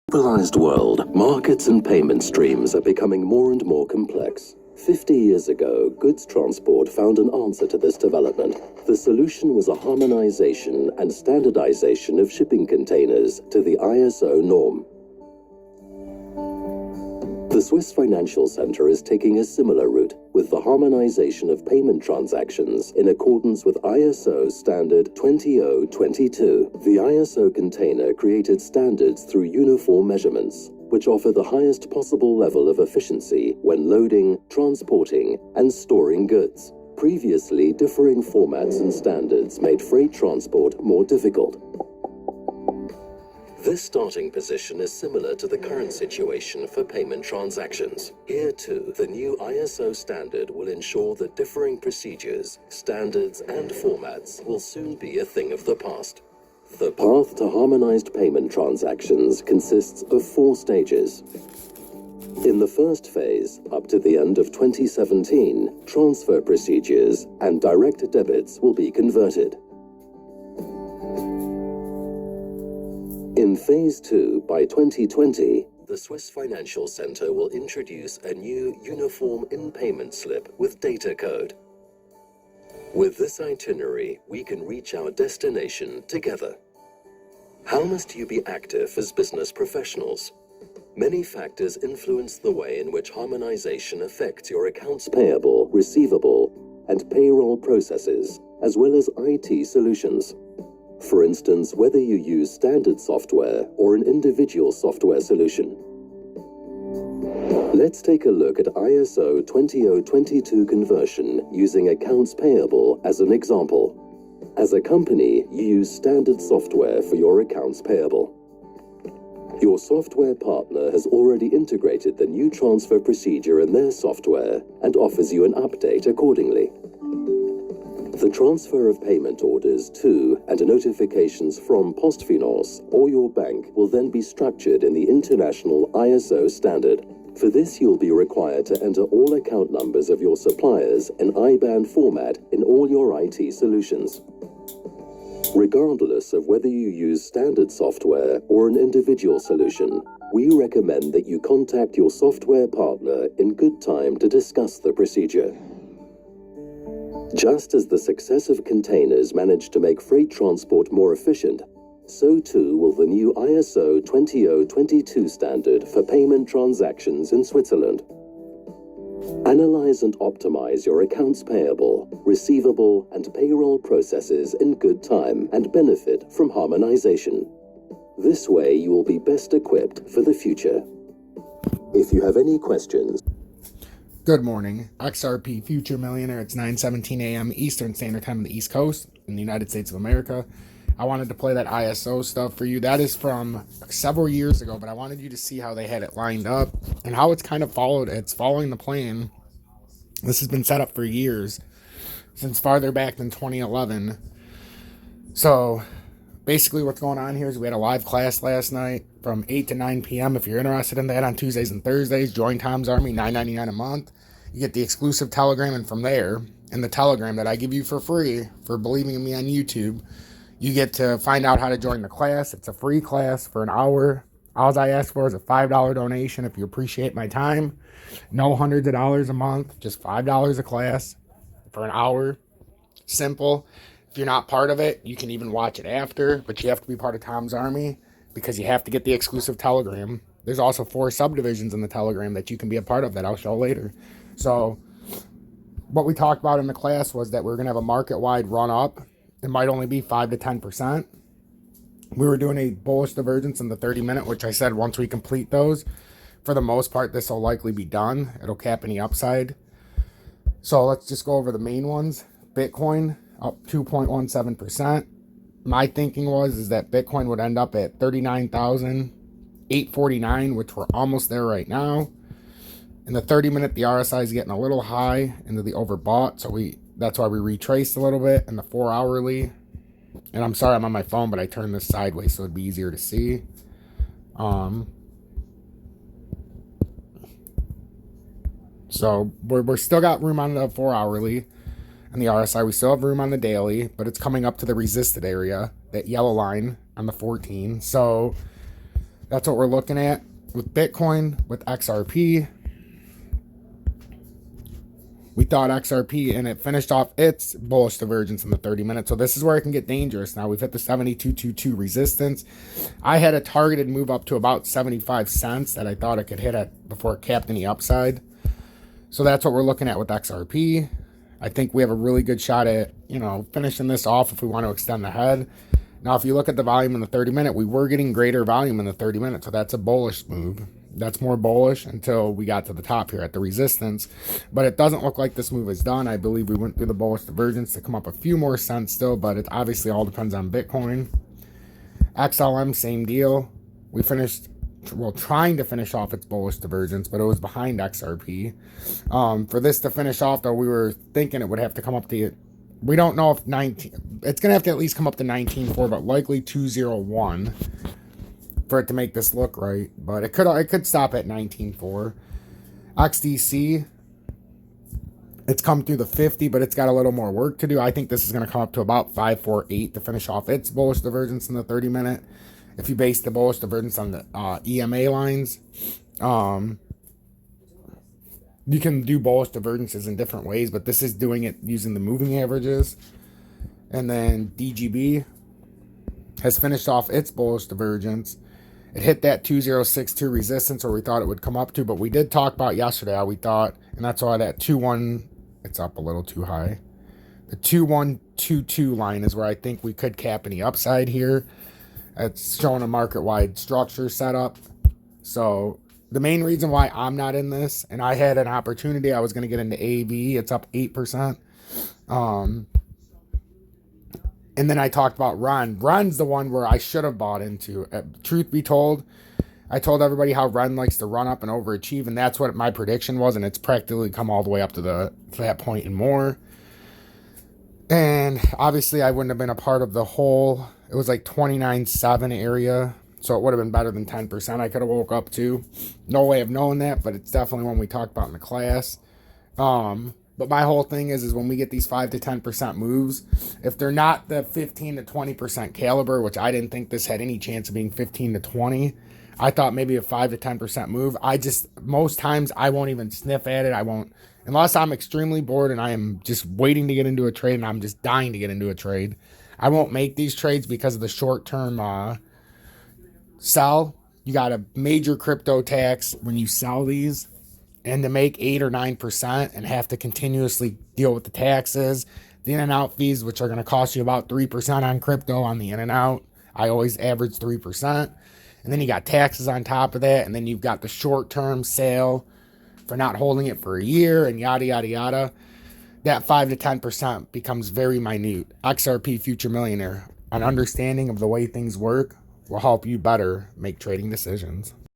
Globalized world, markets and payment streams are becoming more and more complex. 50 years ago, goods transport found an answer to this development. The solution was a harmonization and standardization of shipping containers to the ISO norm. The Swiss Financial Center is taking a similar route with the harmonization of payment transactions in accordance with ISO standard 20022. The ISO container created standards through uniform measurements, which offer the highest possible level of efficiency when loading, transporting, and storing goods. Previously, differing formats and standards made freight transport more difficult. This starting position is similar to the current situation for payment transactions. Here too, the new ISO standard will ensure that differing procedures, standards, and formats will soon be a thing of the past. The path to harmonized payment transactions consists of 4 stages. In the first phase, up to the end of 2017, transfer procedures and direct debits will be converted. In Phase 2, by 2020, the Swiss Financial Center will introduce a new uniform in-payment slip with data code. With this itinerary, we can reach our destination together. How must you be active as business professionals? Many factors influence the way in which harmonization affects your accounts payable, receivable, and payroll processes, as well as IT solutions. For instance, whether you use standard software or an individual software solution. Let's take a look at ISO 20022 conversion using accounts payable as an example. As a company, you use standard software for your accounts payable. Your software partner has already integrated the new transfer procedure in their software and offers you an update accordingly. The transfer of payment orders to and notifications from PostFinance or your bank will then be structured in the international ISO standard. For this, you'll be required to enter all account numbers of your suppliers in IBAN format in all your IT solutions. Regardless of whether you use standard software or an individual solution, we recommend that you contact your software partner in good time to discuss the procedure. Just as the success of containers managed to make freight transport more efficient, so too will the new ISO 20022 standard for payment transactions in Switzerland. Analyze and optimize your accounts payable, receivable, and payroll processes in good time and benefit from harmonization. This way you will be best equipped for the future. If you have any questions... Good morning, XRP Future Millionaire. It's 9:17 a.m. Eastern Standard Time on the East Coast in the United States of America. I wanted to play that ISO stuff for you. That is from several years ago, but I wanted you to see how they had it lined up and how it's kind of followed. It's following the plan. This has been set up for years, since farther back than 2011. So basically what's going on here is we had a live class last night from 8 to 9 p.m. If you're interested in that on Tuesdays and Thursdays, join Tom's Army, $9.99 a month. You get the exclusive Telegram, and from there, in the Telegram that I give you for free for believing in me on YouTube, you get to find out how to join the class. It's a free class for an hour. All I ask for is a $5 donation if you appreciate my time. No hundreds of dollars a month, just $5 a class for an hour. Simple. If you're not part of it, you can even watch it after, but you have to be part of Tom's Army because you have to get the exclusive Telegram. There's also 4 subdivisions in the Telegram that you can be a part of that I'll show later. So what we talked about in the class was that we're going to have a market-wide run-up. It might only be 5 to 10%. We were doing a bullish divergence in the 30-minute, which I said once we complete those, for the most part, this will likely be done. It'll cap any upside. So let's just go over the main ones. Bitcoin up 2.17%. My thinking is that Bitcoin would end up at 39,849, which we're almost there right now. In the 30-minute, the RSI is getting a little high into the overbought, so that's why we retraced a little bit in the 4-hourly. And I'm sorry I'm on my phone, but I turned this sideways so it'd be easier to see. So we're still got room on the 4-hourly and the RSI. We still have room on the daily, but it's coming up to the resisted area, that yellow line on the 14. So That's what we're looking at with Bitcoin, with XRP. We thought XRP, and it finished off its bullish divergence in the 30 minutes. So this is where it can get dangerous. Now we've hit the 72.22 resistance. I had a targeted move up to about 75 cents that I thought it could hit at before it capped any upside. So that's what we're looking at with XRP. I think we have a really good shot at, finishing this off if we want to extend the head. Now, if you look at the volume in the 30 minute, we were getting greater volume in the 30 minute. So that's a bullish move. That's more bullish until we got to the top here at the resistance. But it doesn't look like this move is done. I believe we went through the bullish divergence to come up a few more cents still, but it obviously all depends on Bitcoin. XLM, same deal. We finished, trying to finish off its bullish divergence, but it was behind XRP. For this to finish off, though, we were thinking it would have to come up to, we don't know if 19, it's going to have to at least come up to 19.4, but likely 201. For it to make this look right, but it could stop at 19.4. XDC, it's come through the 50, but it's got a little more work to do. I think this is going to come up to about 548 to finish off its bullish divergence in the 30 minute. If you base the bullish divergence on the EMA lines, you can do bullish divergences in different ways, but this is doing it using the moving averages. And then DGB has finished off its bullish divergence. It hit that 2062 resistance, or we thought it would come up to, but we did talk about yesterday how we thought, and that's why that 21, it's up a little too high. The 2122 line is where I think we could cap any upside here. It's showing a market-wide structure setup. So the main reason why I'm not in this, and I had an opportunity, I was going to get into AV. It's up 8%. And then I talked about Ren. Ren's the one where I should have bought into. Truth be told, I told everybody how Ren likes to run up and overachieve, and that's what my prediction was, and it's practically come all the way up to that point and more. And obviously, I wouldn't have been a part of the whole. It was like 29.7 area, so it would have been better than 10%. I could have woke up to. No way of knowing that, but it's definitely one we talked about in the class. But my whole thing is when we get these 5 to 10% moves, if they're not the 15 to 20% caliber, which I didn't think this had any chance of being 15 to 20, I thought maybe a 5 to 10% move. Most times I won't even sniff at it. I won't, unless I'm extremely bored and I am just waiting to get into a trade and I'm just dying to get into a trade. I won't make these trades because of the short-term sell. You got a major crypto tax when you sell these. And to make 8 or 9% and have to continuously deal with the taxes, the in and out fees, which are going to cost you about 3% on crypto on the in and out. I always average 3%. And then you got taxes on top of that. And then you've got the short-term sale for not holding it for a year and yada, yada, yada. That 5 to 10% becomes very minute. XRP Future Millionaire, an understanding of the way things work will help you better make trading decisions.